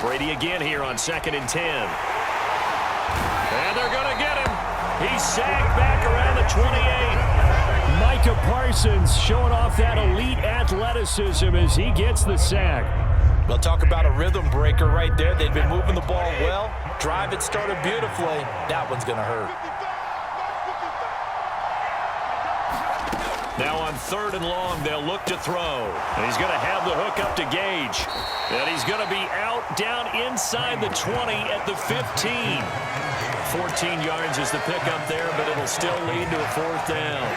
Brady again here on 2nd and 10. And they're going to get him. He's sagged back around the 28. Micah Parsons showing off that elite athleticism as he gets the sack. We'll talk about a rhythm breaker right there. They've been moving the ball well. Drive it started beautifully. That one's going to hurt. Now on 3rd and long, they'll look to throw. And he's going to have the hook up to Gage. And he's going to be out down inside the 20 at the 15. 14 yards is the pickup there, but it'll still lead to a 4th down.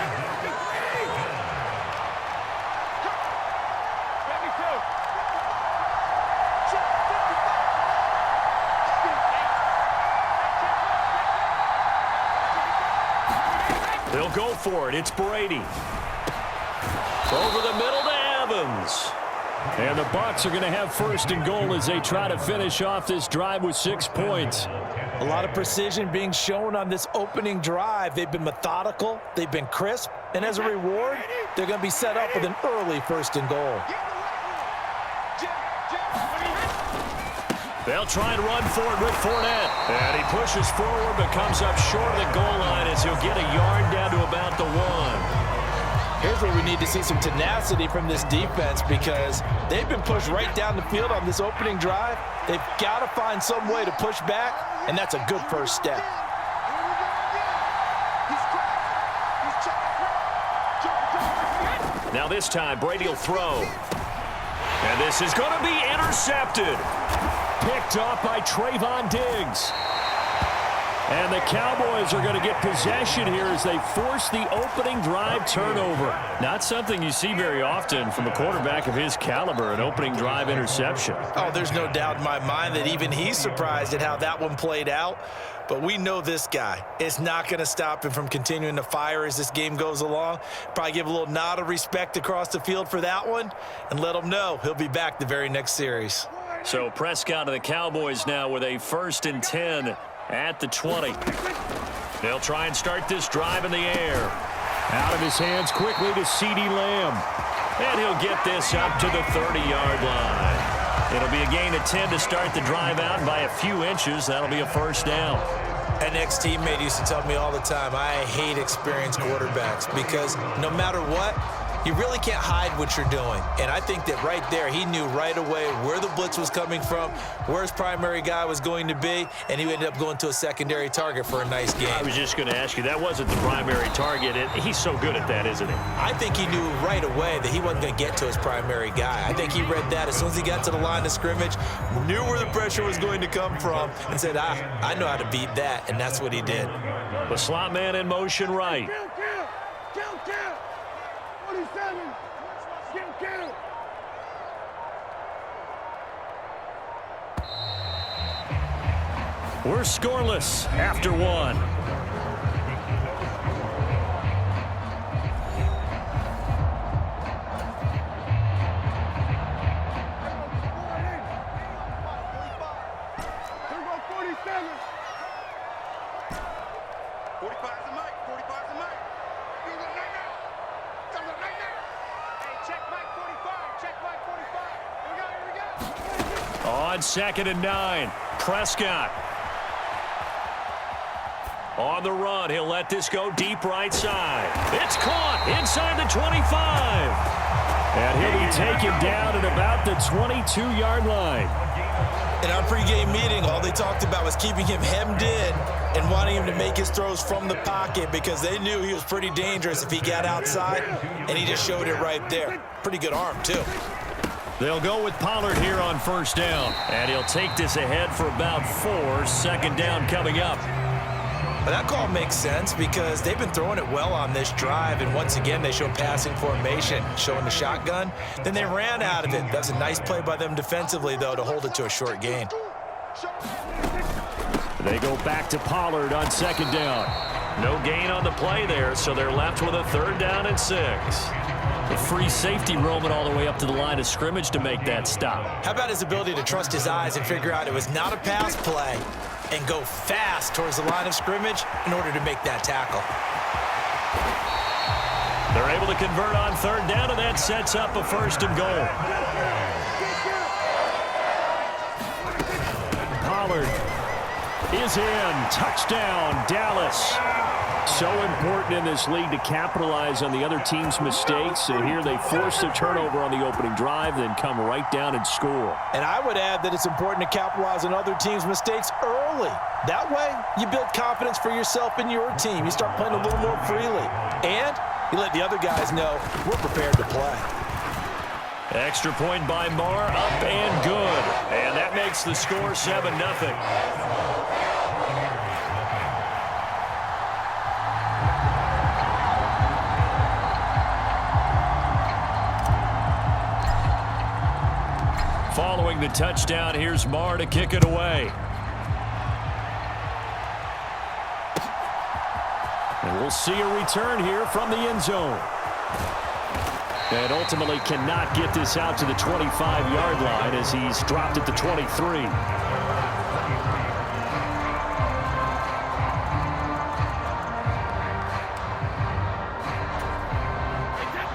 They'll go for it. It's Brady. Over the middle to Evans. And the Bucs are going to have 1st and goal as they try to finish off this drive with 6 points. A lot of precision being shown on this opening drive. They've been methodical. They've been crisp. And as a reward, they're going to be set up with an early 1st and goal. They'll try and run forward with Fournette. And he pushes forward but comes up short of the goal line as he'll get a yard down to about the 1. Here's where we need to see some tenacity from this defense because they've been pushed right down the field on this opening drive. They've got to find some way to push back, and that's a good first step. Now this time, Brady will throw. And this is going to be intercepted. Picked off by Trayvon Diggs. And the Cowboys are going to get possession here as they force the opening drive turnover. Not something you see very often from a quarterback of his caliber, an opening drive interception. Oh, there's no doubt in my mind that even he's surprised at how that one played out. But we know this guy. It's not going to stop him from continuing to fire as this game goes along. Probably give a little nod of respect across the field for that one and let him know he'll be back the very next series. So Prescott and the Cowboys now with a 1st and 10 at the 20. They'll try and start this drive in the air. Out of his hands quickly to CeeDee Lamb. And he'll get this up to the 30-yard line. It'll be a gain of 10 to start the drive out by a few inches. That'll be a 1st down. An ex-teammate used to tell me all the time, I hate experienced quarterbacks because no matter what, you really can't hide what you're doing. And I think that right there, he knew right away where the blitz was coming from, where his primary guy was going to be, and he ended up going to a secondary target for a nice game. I was just going to ask you, that wasn't the primary target. He's so good at that, isn't he? I think he knew right away that he wasn't going to get to his primary guy. I think he read that as soon as he got to the line of scrimmage, knew where the pressure was going to come from, and said, I know how to beat that, and that's what he did. The slot man in motion right. We're scoreless after 1. On 2nd and 9, Prescott. On the run, he'll let this go deep right side. It's caught inside the 25. And he'll be taken down at about the 22-yard line. In our pregame meeting, all they talked about was keeping him hemmed in and wanting him to make his throws from the pocket because they knew he was pretty dangerous if he got outside, and he just showed it right there. Pretty good arm, too. They'll go with Pollard here on 1st down. And he'll take this ahead for about 4. 2nd down coming up. But that call makes sense because they've been throwing it well on this drive, and once again, they show passing formation, showing the shotgun. Then they ran out of it. That's a nice play by them defensively, though, to hold it to a short gain. They go back to Pollard on 2nd down. No gain on the play there, so they're left with a 3rd down and 6. The free safety roaming all the way up to the line of scrimmage to make that stop. How about his ability to trust his eyes and figure out it was not a pass play and go fast towards the line of scrimmage in order to make that tackle. They're able to convert on 3rd down, and that sets up a 1st and goal. Pollard is in. Touchdown, Dallas. So important in this league to capitalize on the other team's mistakes. And here they force the turnover on the opening drive, then come right down and score. And I would add that it's important to capitalize on other teams' mistakes early. That way, you build confidence for yourself and your team. You start playing a little more freely. And you let the other guys know we're prepared to play. Extra point by Marr, up and good. And that makes the score 7-0. Following the touchdown, here's Marr to kick it away. And we'll see a return here from the end zone. And ultimately cannot get this out to the 25-yard line as he's dropped at the 23.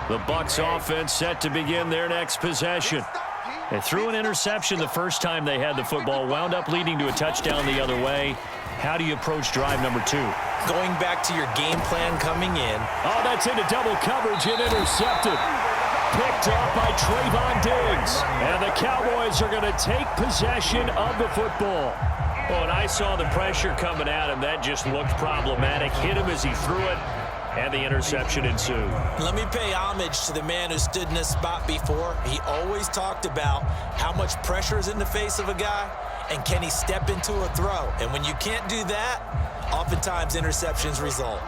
The Bucs offense set to begin their next possession. They threw an interception the first time they had the football, wound up leading to a touchdown the other way. How do you approach drive number 2? Going back to your game plan coming in. Oh, that's into double coverage and intercepted. Picked off by Trayvon Diggs. And the Cowboys are going to take possession of the football. Well, and I saw the pressure coming at him. That just looked problematic. Hit him as he threw it, and the interception ensued. Let me pay homage to the man who stood in this spot before. He always talked about how much pressure is in the face of a guy, and can he step into a throw? And when you can't do that, oftentimes interceptions result.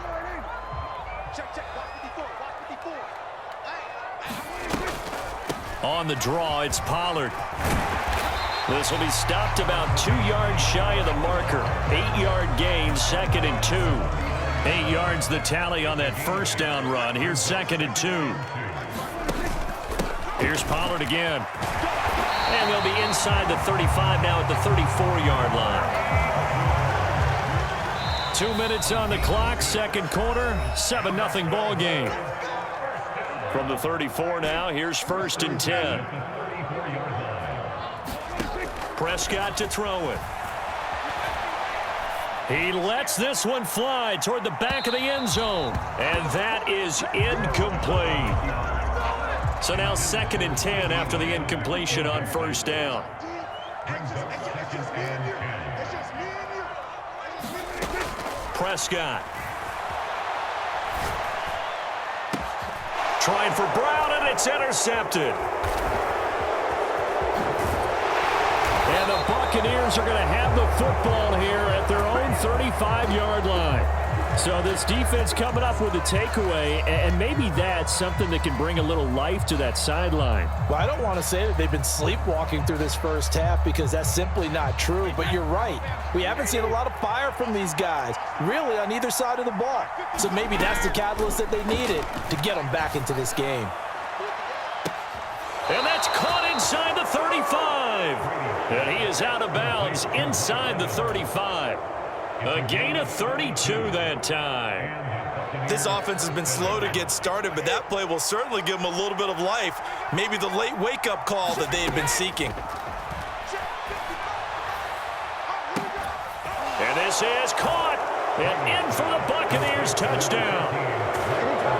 On the draw, it's Pollard. This will be stopped about 2 yards shy of the marker. 8-yard gain, 2nd and 2. 8 yards the tally on that first down run. Here's 2nd and 2. Here's Pollard again. And they'll be inside the 35 now at the 34-yard line. 2 minutes on the clock, second quarter, 7-0 ball game. From the 34 now, here's 1st and 10. Prescott to throw it. He lets this one fly toward the back of the end zone. And that is incomplete. So now 2nd and 10 after the incompletion on first down. Prescott. Trying for Brown, and it's intercepted. And the Buccaneers are going to have the football here at their own 35-yard line. So this defense coming up with a takeaway, and maybe that's something that can bring a little life to that sideline. Well, I don't want to say that they've been sleepwalking through this first half because that's simply not true, but you're right. We haven't seen a lot of fire from these guys, really on either side of the ball. So maybe that's the catalyst that they needed to get them back into this game. And that's caught inside the 35. And he is out of bounds inside the 35. A gain of 32 that time. This offense has been slow to get started, but that play will certainly give them a little bit of life. Maybe the late wake-up call that they had been seeking. And this is caught. And in for the Buccaneers touchdown.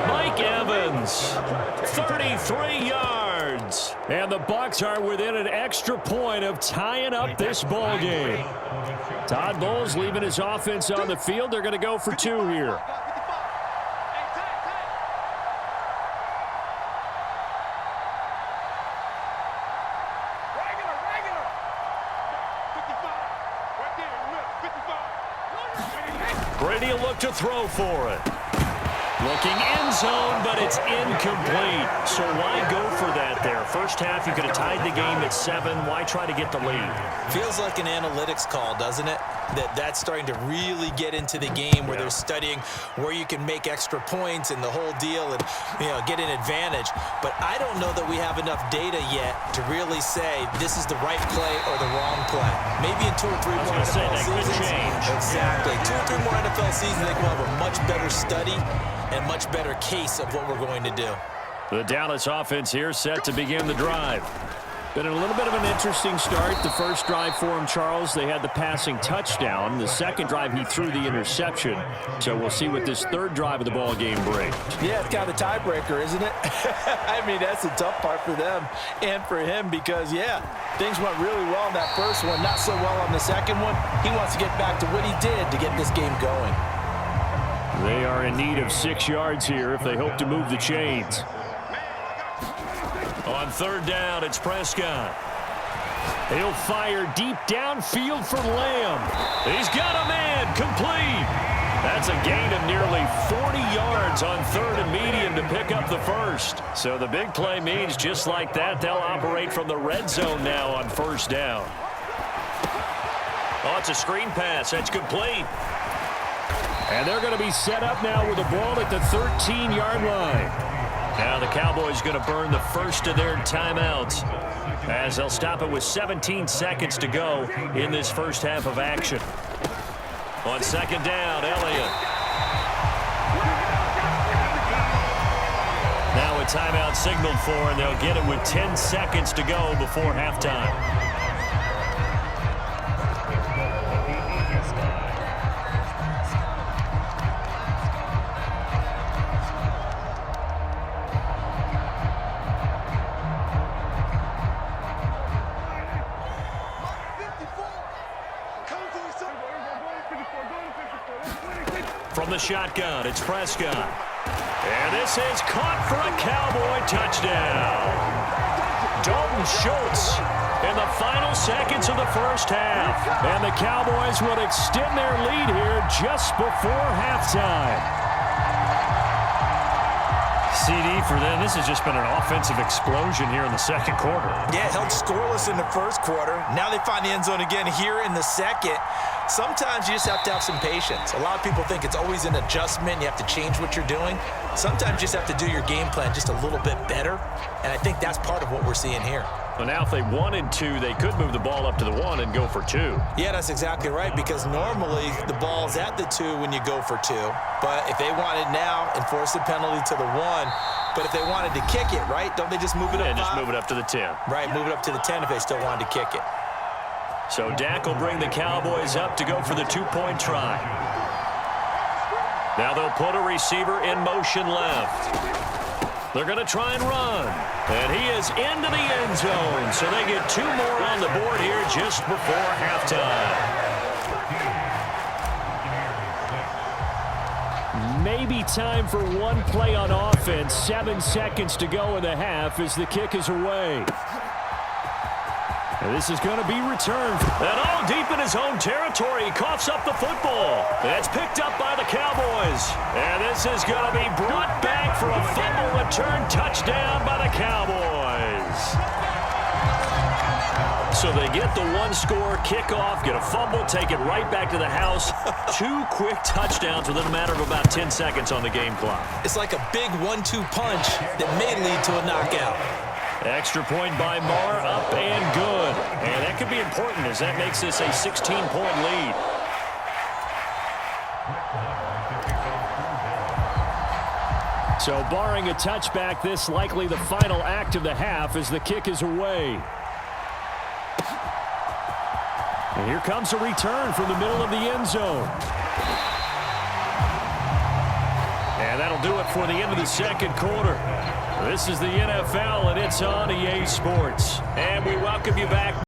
Mike Evans, 33 yards. And the Bucs are within an extra point of tying up this ball game. Todd Bowles leaving his offense on the field. They're going to go for 2 here. Brady will look to throw for it. Looking end zone, but it's incomplete. So why go for that there? First half, you could have tied the game at 7. Why try to get the lead? Feels like an analytics call, doesn't it? That's starting to really get into the game where they're studying where you can make extra points and the whole deal and, get an advantage. But I don't know that we have enough data yet to really say this is the right play or the wrong play. Maybe in 2 or 3 more NFL seasons. Exactly. 2 or 3 more NFL seasons, I think we'll have a much better study and much better case of what we're going to do. The Dallas offense here set to begin the drive. Been a little bit of an interesting start. The first drive for him, Charles, they had the passing touchdown. The second drive, he threw the interception. So we'll see what this third drive of the ball game brings. Yeah, it's kind of a tiebreaker, isn't it? I mean, that's the tough part for them and for him because, yeah, things went really well in that first one, not so well on the second one. He wants to get back to what he did to get this game going. They are in need of 6 yards here if they hope to move the chains. On third down, it's Prescott. He'll fire deep downfield for Lamb. He's got a man, complete. That's a gain of nearly 40 yards on third and medium to pick up the first. So the big play means just like that, they'll operate from the red zone now on first down. Oh, it's a screen pass. That's complete. And they're going to be set up now with the ball at the 13-yard line. Now the Cowboys going to burn the first of their timeouts as they'll stop it with 17 seconds to go in this first half of action. On second down, Elliott. Now a timeout signaled for, and they'll get it with 10 seconds to go before halftime. From the shotgun, it's Prescott. And this is caught for a Cowboy touchdown. Dalton Schultz in the final seconds of the first half. And the Cowboys would extend their lead here just before halftime. CD for them, this has just been an offensive explosion here in the second quarter. Yeah, held scoreless in the first quarter. Now they find the end zone again here in the second. Sometimes you just have to have some patience. A lot of people think it's always an adjustment. You have to change what you're doing. Sometimes you just have to do your game plan just a little bit better. And I think that's part of what we're seeing here. Well, now if they wanted to, they could move the ball up to the 1 and go for 2. Yeah, that's exactly right, because normally the ball's at the 2 when you go for 2. But if they wanted now, enforce the penalty to the 1. But if they wanted to kick it, right, don't they just move it up? Yeah, just move it up to the 10. Right, move it up to the 10 if they still wanted to kick it. So Dak will bring the Cowboys up to go for the 2-point try. Now they'll put a receiver in motion left. They're going to try and run. And he is into the end zone. So they get 2 more on the board here just before halftime. Maybe time for one play on offense. 7 seconds to go in the half as the kick is away. And this is going to be returned. And all deep in his own territory, he coughs up the football. It's picked up by the Cowboys. And this is going to be brought back for a fumble return touchdown by the Cowboys. So they get the 1-score kickoff, get a fumble, take it right back to the house. 2 quick touchdowns within a matter of about 10 seconds on the game clock. It's like a big 1-2 punch that may lead to a knockout. Extra point by Marr, up and good. And that could be important as that makes this a 16-point lead. So barring a touchback, this likely the final act of the half as the kick is away. And here comes a return from the middle of the end zone. And that'll do it for the end of the second quarter. This is the NFL, and it's on EA Sports. And we welcome you back.